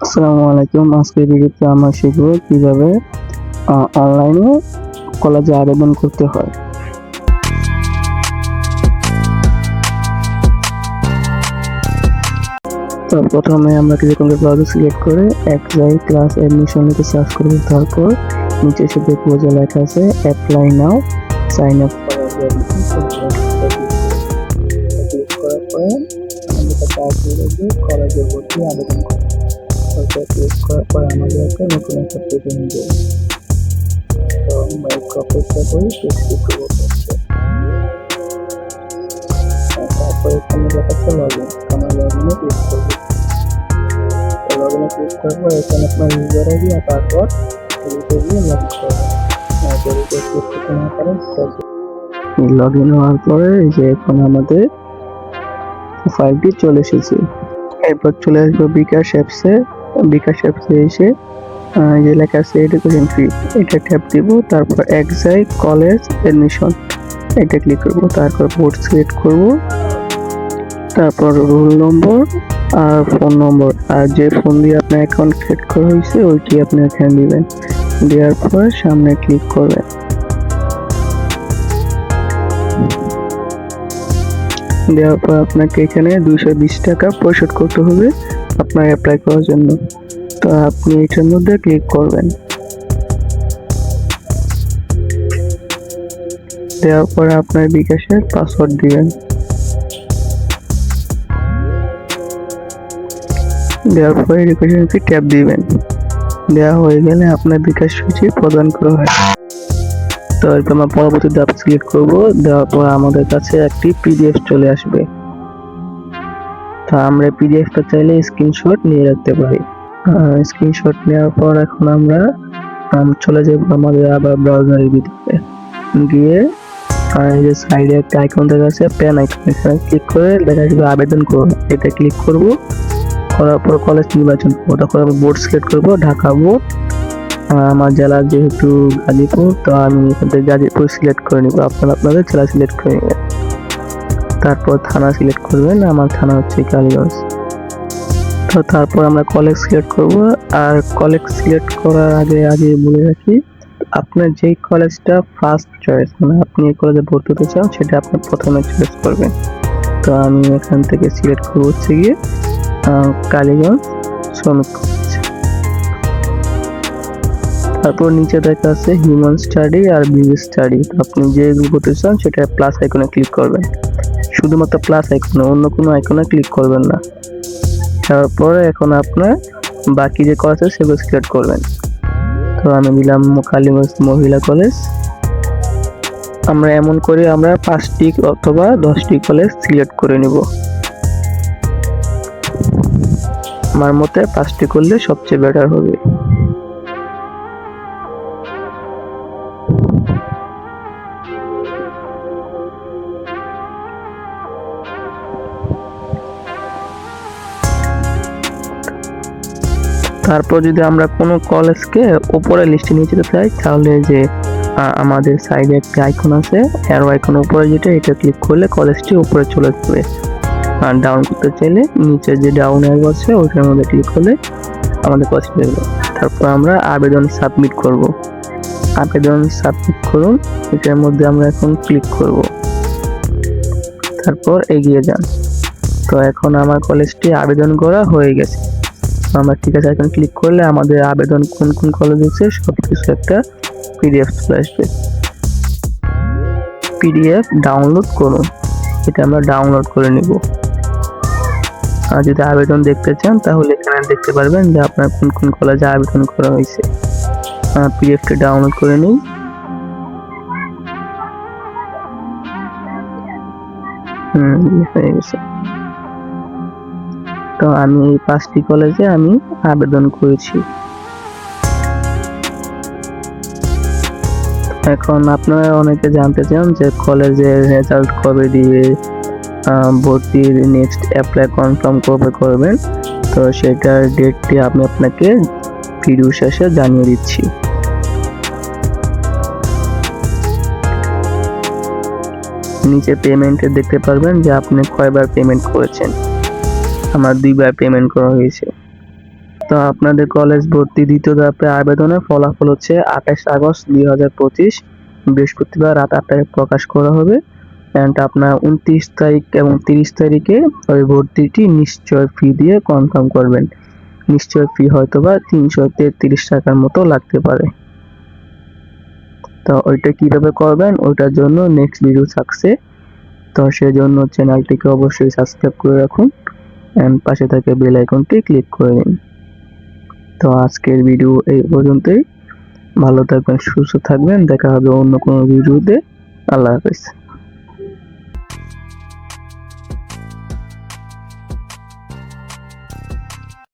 আসসালামু আলাইকুম। আজকের ভিডিওতে আমরা শিখব কিভাবে অনলাইনে কলেজে আবেদন করতে হয়। তো প্রথমে আমরা কিছুক্ষণ ব্রাউজার সিলেক্ট করে এক্সাই ক্লাস অ্যাডমিশন লিখে সার্চ করব। তারপর নিচে এসে দেখব যে লেখা আছে অ্যাপ্লাই নাও সাইন আপ করার জন্য। ক্লিক করার পরে আমাদের কাছে আসবে কলেজে ভর্তি আবেদন করা। ক্লিক করার পর আমাদের একটা নতুন একটা পেজে নিয়ে যাবে। তো আমরা একটু অপেক্ষা করি, পেজটি শুরু করছে। তারপর এখানে দেখাচ্ছে লগইন। আমরা লগইনে ক্লিক করব। লগইনে ক্লিক করার পর এখানে আপনার ইউজার আইডি আর পাসওয়ার্ড দিয়ে লগইন করবেন। যদি ক্লিক করতে না পারেন লগইন হওয়ার পরে এই যে এখন আমাদের ফাইলটি চলে এসেছে। এরপর চলে আসবো বিকাশ অ্যাপসে এসে যে লেখা আছে এডুকেশন ফি, এটা ট্যাপ দিব। তারপর এক্সাই কলেজ অ্যাডমিশন এটা ক্লিক করব। তারপর বোর্ড সিলেক্ট করব। তারপর রোল নম্বর আর ফোন নম্বর, আর যে ফোন দিয়ে আপনার অ্যাকাউন্ট ক্রিয়েট করা হয়েছে ওইটি আপনি এখানে দিবেন। দেওয়ার পর সামনে ক্লিক করবেন। দেওয়ার পর আপনাকে এখানে 220 টাকা পরিশোধ করতে হবে আপনার অ্যাপ্লাই করার জন্য। তো আপনি এটার মধ্যে ক্লিক করবেন। দেওয়ার পরে আপনার বিকাশের পাসওয়ার্ড দিবেন। দেওয়ার পরে এডুকেশন ফি ট্যাপ দিবেন। দেওয়া হয়ে গেলে আপনার বিকাশ সূচি প্রদান করা হয়। তো এরপর আমরা পরবর্তী ধাপ সিলেক্ট করব। দেওয়ার পর আমাদের কাছে একটি পিডিএফ চলে আসবে। তো আমরা পিডিএফটা চাইলে স্ক্রিনশট নিয়ে রাখতে পারি। স্ক্রিনশট নেওয়ার পর এখন আমরা চলে যাব আমাদের আবার ব্রাউজারের ভিতরে গিয়ে এই যে সাইডে একটা আইকন দেখা আছে পেন আইকন, এখানে ক্লিক করে দেখা যাবে আবেদন করুন, এটা ক্লিক করব। করার পর কলেজ নির্বাচন করব। তখন আমি বোর্ড সিলেক্ট করব, ঢাকা বোর্ড। আমার জেলা যেহেতু গাজীপুর, তো আমি এখান থেকে গাজীপুর সিলেক্ট করে নিব। আপনারা আপনাদের জেলা সিলেক্ট করে নেবেন। তারপর থানা সিলেক্ট করবেন, আমার থানা হচ্ছে কালীগঞ্জ। তো তারপর আমরা কলেজ সিলেক্ট করব। আর কলেজ সিলেক্ট করার আগে বলে রাখি, আপনার যেই কলেজটা ফার্স্ট চয়েস, মানে আপনি এই কলেজে ভর্তি হতে চান সেটা আপনি প্রথমে চয়েস করবেন। তো আমি এখান থেকে সিলেক্ট করব হচ্ছে গিয়ে কালীগঞ্জ শ্রমিক কলেজ। তারপর নিচে দেখা আছে হিউম্যান স্টাডি আর বিজনেস স্টাডি। আপনি যে ভর্তি চান সেটা প্লাস আইকনে ক্লিক করবেন, শুধুমাত্র প্লাস আইকনে, অন্য কোনো আইকনে ক্লিক করবেন না। তারপরে এখন আপনার বাকি যে কলেজ আছে সেগুলো সিলেক্ট করবেন। তো আমি দিলাম কালীগঞ্জ মহিলা কলেজ। আমরা এমন করে আমরা 5টি অথবা 10টি কলেজ সিলেক্ট করে নিব। আমার মতে 5টি করলে সবচেয়ে বেটার হবে। তারপর যদি আমরা কোনো কলেজকে উপরে লিস্টে নিয়ে যেতে চাই, তাহলে যে আমাদের সাইডে একটা আইকন আছে অ্যারো আইকন, উপরে যেটা, এটা ক্লিক করলে কলেজটি উপরে চলে যাবে। আর ডাউন করতে চাইলে নিচে যে ডাউন অ্যারো আছে ওইটার মধ্যে ক্লিক করলে আমাদের কলেজটি দেখবে। তারপর আমরা আবেদন সাবমিট করব। আবেদন সাবমিট করুন, এটার মধ্যে আমরা এখন ক্লিক করব। তারপর এগিয়ে যান। তো এখন আমার কলেজটি আবেদন করা হয়ে গেছে। আমরা ঠিক আছে এখন ক্লিক করলে আমাদের আবেদন কোন কোন কলেজ আছে সবকিছু একটা পিডিএফ চলে আসবে। পিডিএফ ডাউনলোড করুন, এটা আমরা ডাউনলোড করে নিব। আর যদি আবেদন দেখতে চান তাহলে এখানে দেখতে পারবেন যে আপনার কোন কোন কলেজে আবেদন করা হয়েছে। পিডিএফটা ডাউনলোড করে নিই। হয়ে গেছে। তো আমি এই 5টি কলেজে আমি আবেদন করেছি। এখন আপনারা অনেকে জানতে চান যে কলেজের রেজাল্ট কবে দিবে, ভর্তির নেক্সট অ্যাপ্লাই কনফার্ম কবে করবেন। তো সেটার ডেটটি আমি আপনাকে ভিডিও শেষে জানিয়ে দিচ্ছি। নিচে পেমেন্টে দেখতে পারবেন যে আপনি কয়বার পেমেন্ট করেছেন। আমার 2বার পেমেন্ট করা হয়েছে। তো আপনাদের কলেজ ভর্তি দ্বিতীয় ধাপে আবেদনের ফলাফল হচ্ছে 28 আগস্ট 2025 বৃহস্পতিবার রাত 8টায় প্রকাশ করা হবে। অ্যান্ড আপনার 29 তারিখ এবং 30 তারিখে ওই ভর্তিটি নিশ্চয় ফি দিয়ে কনফার্ম করবেন। নিশ্চয় ফি হয়তোবা 333 টাকার মতো লাগতে পারে। তো ওইটা কিভাবে করবেন ওইটার জন্য নেক্সট ভিডিও থাকছে। তো সেজন্য চ্যানেলটিকে অবশ্যই সাবস্ক্রাইব করে রাখুন এন্ড পাশে থাকা বেল আইকনটি ক্লিক করে দিন। তো আজকের ভিডিও এই পর্যন্তই। ভালো থাকবেন, সুস্থ থাকবেন, দেখা হবে অন্য কোনো ভিডিওতে। আল্লাহ হাফেজ।